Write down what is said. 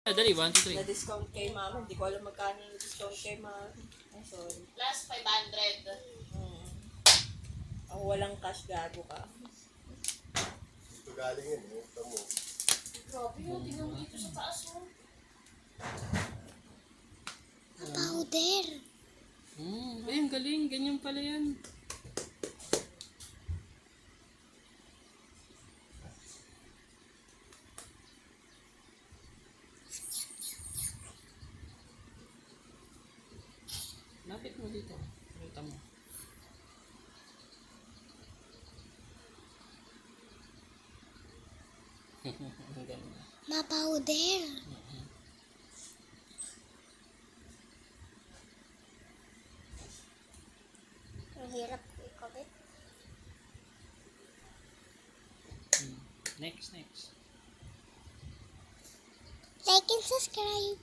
Dali, 1, 2, 3. Na-discount kay mama. Hindi ko alam magkano na-discount kay mama. Ay, sorry. Plus 500. Ako walang cash, gago ka. Ito galing yun, eh. Ito mo. Grabe yun, tingnan mo dito sa taas mo. Powder. Ayun, galing. Ganyan pala yan. Lapit mo dito. Kita mo. Ang ganda. Ma-powder. Ang hirap ikabit. Next. Like and subscribe.